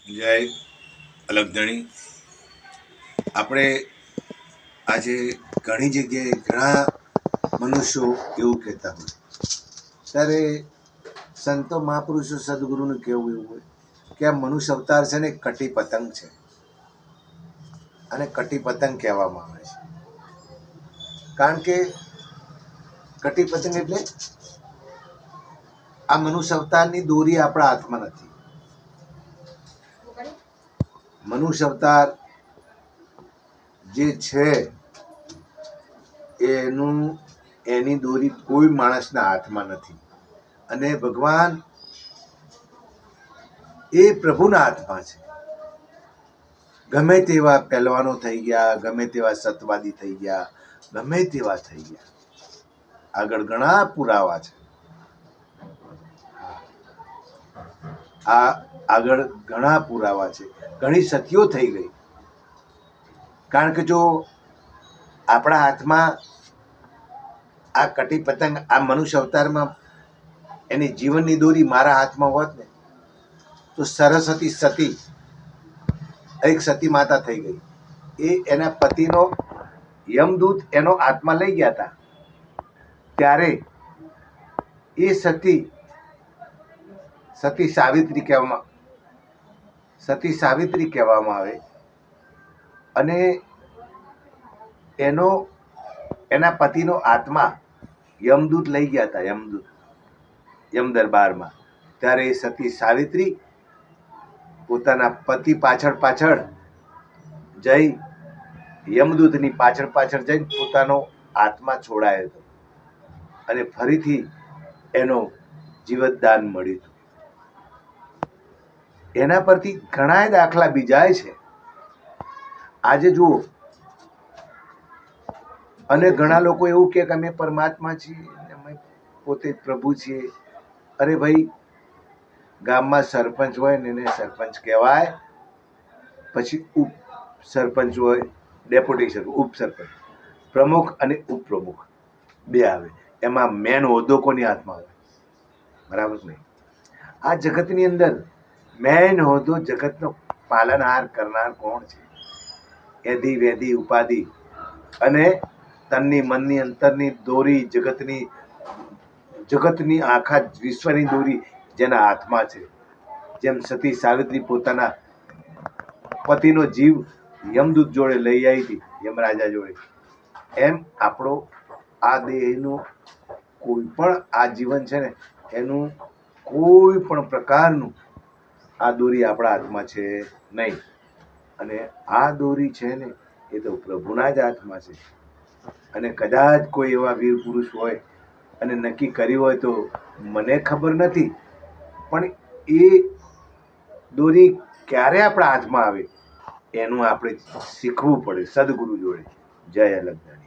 જય અલગધણી. આપણે આજે ઘણી જગ્યાએ ઘણા મનુષ્યો એવું કહેતા હોય, ત્યારે સંતો મહાપુરુષો સદગુરુનું કહેવું એવું હોય કે આ મનુષ્ય અવતાર છે ને કટી પતંગ છે, અને કટી પતંગ કહેવામાં આવે છે. કારણ કે કટી પતંગ એટલે આ મનુષ્ય અવતારની દોરી આપણા હાથમાં નથી. મનુષ્ય અવતાર જે છે એની દોરી કોઈ માણસના હાથમાં નથી, અને ભગવાન એ પ્રભુના હાથમાં છે. ગમે તેવા પહેલવાનો થઈ ગયા, ગમે તેવા સતવાદી થઈ ગયા, ગમે તેવા થઈ ગયા, આગળ ઘણા પુરાવા છે. આગળ ઘણા પુરાવા છે, ઘણી સતીઓ થઈ ગઈ. કારણ કે જો આપણા હાથમાં આ કટી પતંગ, આ મનુષ્ય અવતારમાં એની જીવનની દોરી મારા હાથમાં હોત ને તો સરસ્વતી સતી, એક સતી માતા થઈ ગઈ. એ એના પતિનો યમદૂત એનો આત્મા લઈ ગયા હતા, ત્યારે એ સતી સાવિત્રી કહેવામાં આવે. અને એના પતિનો આત્મા યમદૂત લઈ ગયા હતા, યમ દરબારમાં. ત્યારે એ સતી સાવિત્રી પોતાના પતિ પાછળ જઈ, યમદૂતની પાછળ જઈને પોતાનો આત્મા છોડાયો હતો, અને ફરીથી એનો જીવતદાન મળ્યું હતું. એના પરથી ઘણા દાખલા બીજાય છે. આજે જુઓ, અને ઘણા લોકો એવું કે અમે પરમાત્મા છીએ, અમે પોતે પ્રભુ છીએ. અરે ભાઈ, ગામમાં સરપંચ હોય ને એને સરપંચ કહેવાય, પછી ઉપ સરપંચ હોય, ડેપ્યુટી સરપંચ, ઉપસરપંચ, પ્રમુખ અને ઉપપ્રમુખ બે આવે. એમાં મેન હોદ્દો કોની હાથમાં આવે? બરાબર નહીં? આ જગતની અંદર મેન હોદ્દો, જગતનો પાલનહાર કરનાર કોણ છે? એધી વેધી ઉપાધિ અને તનની મનની અંતરની દોરી, જગતની આખા વિશ્વની દોરી જેના હાથમાં છે. જેમ સતી સાવિત્રી પોતાના પતિનો જીવ યમદૂત જોડે લઈ આવી હતી, યમરાજા જોડે, એમ આપણો આ દેહનું કોઈ પણ આ જીવન છે ને, એનું કોઈ પણ પ્રકારનું આ દોરી આપણા હાથમાં છે નહીં. અને આ દોરી છે ને, એ તો પ્રભુના જ હાથમાં છે. અને કદાચ કોઈ એવા વીર પુરુષ હોય અને નક્કી કર્યું હોય તો મને ખબર નથી, પણ એ દોરી ક્યારે આપણા હાથમાં આવે એનું આપણે શીખવું પડે સદગુરુ જોડે. જય અલગધણી.